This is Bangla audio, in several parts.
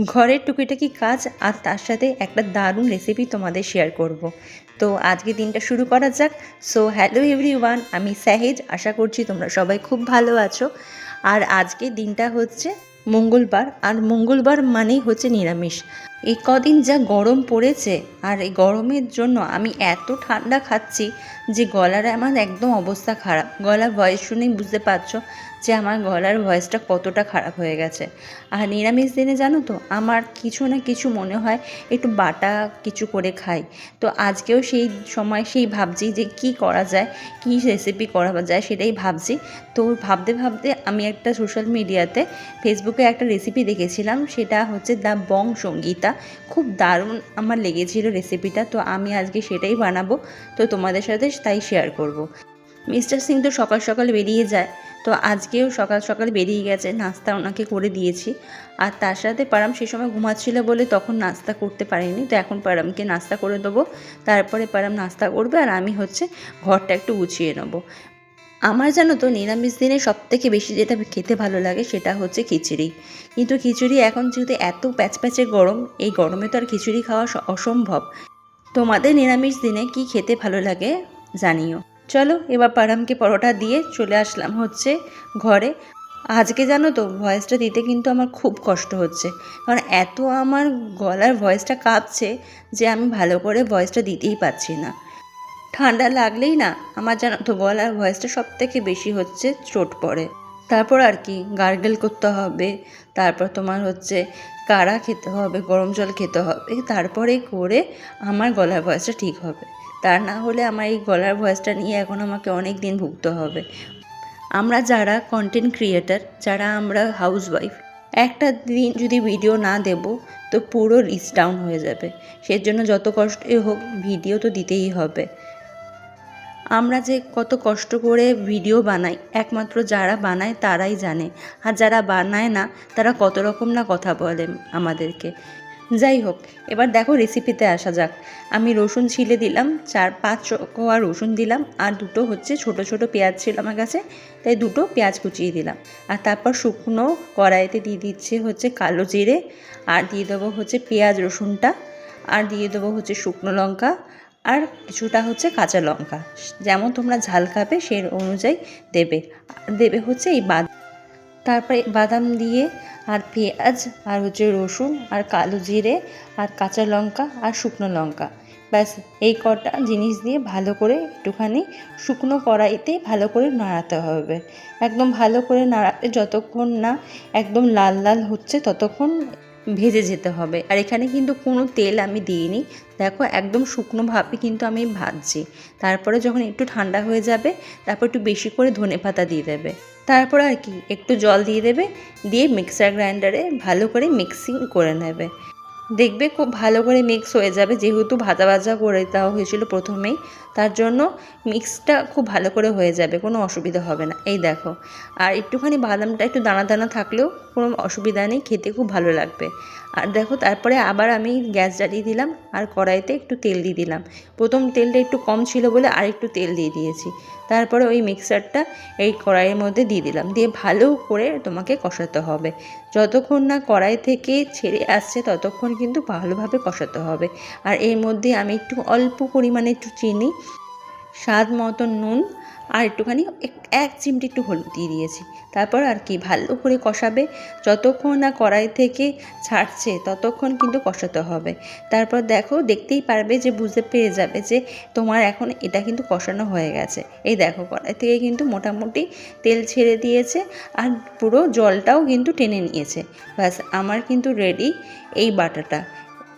ঘরের টুকিটাকি কাজ আর তার সাথে একটা দারুণ রেসিপি তোমাদের শেয়ার করব। তো আজকে দিনটা শুরু করা যাক। সো হ্যালো এভরিওয়ান, আমি সাহেজ। আশা করছি তোমরা সবাই খুব ভালো আছো। আর আজকে দিনটা হচ্ছে মঙ্গলবার, আর মঙ্গলবার মানেই হচ্ছে নিরামিষ। এই কদিন যা গরম পড়েছে, আর এই গরমের জন্য আমি এত ঠান্ডা খাচ্ছি যে গলার আমার একদম অবস্থা খারাপ। গলার ভয়েস শুনেই বুঝতে পারছো যে আমার গলার ভয়েসটা কতটা খারাপ হয়ে গেছে। আর নিরামিষ দিনে জানো তো আমার কিছু না কিছু মনে হয় একটু বাটা কিছু করে খাই। তো আজকেও সেই সময় সেই ভাবছি যে কি করা যায়, কি রেসিপি করা যায় সেটাই ভাবছি। তো ভাবতে ভাবতে আমি একটা সোশ্যাল মিডিয়াতে ফেসবুকে একটা রেসিপি দেখেছিলাম, সেটা হচ্ছে দ্য বং সঙ্গীতা। খুব দারুণ আমার লেগেছিল রেসিপিটা, তো আমি আজকে সেটাই বানাবো। তো তোমাদের সাথে তাই শেয়ার করব। মিস্টার সিং তো সকাল সকাল বেরিয়ে যায়, তো আজকেও সকাল সকাল বেরিয়ে গেছে, নাস্তা ওনাকে করে দিয়েছি। আর তার সাথে পারাম সে সময় ঘুমাচ্ছিল বলে তখন নাস্তা করতে পারিনি, তো এখন পারামকে নাস্তা করে দেবো। তারপরে পারাম নাস্তা করবে আর আমি হচ্ছে ঘরটা একটু গুছিয়ে নেবো। আমার জানো তো নিরামিষ দিনে সবথেকে বেশি যেটা খেতে ভালো লাগে সেটা হচ্ছে খিচুড়ি। কিন্তু খিচুড়ি এখন যেহেতু এত প্যাচপ্যাচে গরম, এই গরমে তো আর খিচুড়ি খাওয়া অসম্ভব। তোমাদের নিরামিষ দিনে কি খেতে ভালো লাগে জানিও। চলো এবার পারামকে পরোটা দিয়ে চলে আসলাম হচ্ছে ঘরে। আজকে জানো তো ভয়েসটা দিতে কিন্তু আমার খুব কষ্ট হচ্ছে, কারণ এত আমার গলার ভয়েসটা কাঁপছে যে আমি ভালো করে ভয়েসটা দিতেই পারছি না। ঠান্ডা লাগলেই না আমার জানো তো গলার ভয়েসটা সব থেকে বেশি হচ্ছে চোট পড়ে। তারপর আর কি গার্গেল করতে হবে, তারপর তোমার হচ্ছে কাড়া খেতে হবে, গরম জল খেতে হবে, তারপরে করে আমার গলার ভয়েসটা ঠিক হবে। তা না হলে আমার এই গলার ভয়েসটা নিয়ে এখন আমাকে অনেক দিন ভুগতে হবে। আমরা যারা কন্টেন্ট ক্রিয়েটার, যারা আমরা হাউসওয়াইফ, একটা দিন যদি ভিডিও না দেব তো পুরো রিচ ডাউন হয়ে যাবে। সেজন্য যত কষ্টই হোক ভিডিও তো দিতেই হবে। আমরা যে কত কষ্ট করে ভিডিও বানাই একমাত্র যারা বানায় তারাই জানে, আর যারা বানায় না তারা কত রকম না কথা বলে আমাদেরকে। যাই হোক, এবার দেখো রেসিপিতে আসা যাক। আমি রসুন ছিলে দিলাম, 4-5 কোয়া রসুন দিলাম, আর দুটো হচ্ছে ছোট ছোট পেঁয়াজ ছিল আমার কাছে, তাই দুটো পেঁয়াজ কুচিয়ে দিলাম। আর তারপর শুকনো কড়াইতে দিয়ে দিচ্ছে হচ্ছে কালো জিরে, আর দিয়ে দেবো হচ্ছে পেঁয়াজ রসুনটা, আর দিয়ে দেবো হচ্ছে শুকনো লঙ্কা, আর কিছুটা হচ্ছে কাঁচা লঙ্কা। যেমন তোমরা ঝাল খাবে সেই অনুযায়ী দেবে। দেবে হচ্ছে এই বাদাম, তারপরে বাদাম দিয়ে আর পেঁয়াজ আর হচ্ছে রসুন আর কালো জিরে আর কাঁচা লঙ্কা আর শুকনো লঙ্কা, ব্যাস এই কটা জিনিস দিয়ে ভালো করে একটুখানি শুকনো কড়াইতে ভালো করে নাড়াতে হবে। একদম ভালো করে নাড়াতে যতক্ষণ না একদম লাল লাল হচ্ছে ততক্ষণ ভেজে যেতে হবে। আর এখানে কিন্তু কোনো তেল আমি দিইনি, দেখো একদম শুকনোভাবে কিন্তু আমি ভাজছি। তারপরে যখন একটু ঠান্ডা হয়ে যাবে তারপর একটু বেশি করে ধনেপাতা দিয়ে দেবে। তারপর আর কি একটু জল দিয়ে দেবে, দিয়ে মিক্সার গ্রাইন্ডারে ভালো করে মিক্সিং করে নেবে। দেখবে খুব ভালো করে মিক্স হয়ে যাবে, যেহেতু ভাজা ভাজা করে দেওয়া হয়েছিল প্রথমেই, তার জন্য মিক্সটা খুব ভালো করে হয়ে যাবে, কোনো অসুবিধা হবে না। এই দেখো, আর একটুখানি বাদামটা একটু দানা দানা থাকলেও কোনো অসুবিধা নেই, খেতে খুব ভালো লাগবে। আর দেখো তারপরে আবার আমি গ্যাস জ্বালিয়ে দিলাম আর কড়াইতে একটু তেল দিয়ে দিলাম। প্রথম তেলটা একটু কম ছিল বলে আর একটু তেল দিয়ে দিয়েছি। তারপরে ওই মিক্সারটা এই কড়াইয়ের মধ্যে দিয়ে দিলাম, দিয়ে ভালো করে তোমাকে কষাতে হবে। যতক্ষণ না কড়াই থেকে ছেড়ে আসছে ততক্ষণ কিন্তু ভালোভাবে কষাতে হবে। আর এর মধ্যে আমি একটু অল্প পরিমাণে একটু চিনি, স্বাদ মতো নুন, আর একটুখানি এক চিমটি একটু হলুদ দিয়ে দিয়েছি। তারপর আর কি ভালো করে কষাবে, যতক্ষণ না কড়াই থেকে ছাড়ছে ততক্ষণ কিন্তু কষাতে হবে। তারপর দেখো দেখতেই পারবে যে বুঝতে পেরে যাবে যে তোমার এখন এটা কিন্তু কষানো হয়ে গেছে। এই দেখো কড়াই থেকে কিন্তু মোটামুটি তেল ছেড়ে দিয়েছে আর পুরো জলটাও কিন্তু টেনে নিয়েছে। ব্যাস আমার কিন্তু রেডি এই বাটাটা।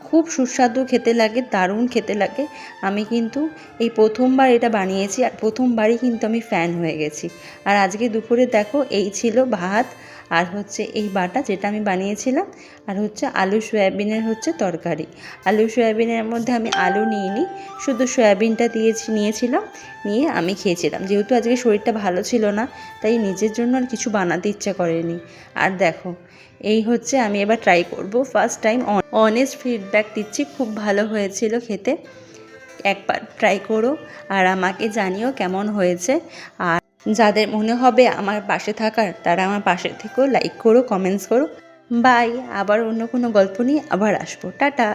খুব সুস্বাদু খেতে লাগে, দারুণ খেতে লাগে। আমি কিন্তু এই প্রথমবার এটা বানিয়েছি আর প্রথমবারই কিন্তু আমি ফ্যান হয়ে গেছি। আর আজকে দুপুরে দেখো এই ছিল ভাত আর হচ্ছে এই বাটা যেটা আমি বানিয়েছিলাম, আর হচ্ছে আলু সয়াবিনের হচ্ছে তরকারি। আলু সয়াবিনের মধ্যে আমি আলু নিইনি, শুধু সয়াবিনটা নিয়েছিলাম, নিয়ে আমি খেয়েছিলাম। যেহেতু আজকে শরীরটা ভালো ছিল না তাই নিজের জন্য আর কিছু বানাতে ইচ্ছা করেনি। আর দেখো এই হচ্ছে আমি এবার ট্রাই করব, ফার্স্ট টাইম অনেস্ট ফিডব্যাক দিচ্ছি, খুব ভালো হয়েছিল খেতে। একবার ট্রাই করো আর আমাকে জানিও কেমন হয়েছে। আর যাদের মনে হবে আমার পাশে থাকার তারা আমার পাশে থেকেও লাইক করো, কমেন্টস করো। বাই, আবার অন্য কোনো গল্প নিয়ে আবার আসবো। টাটা।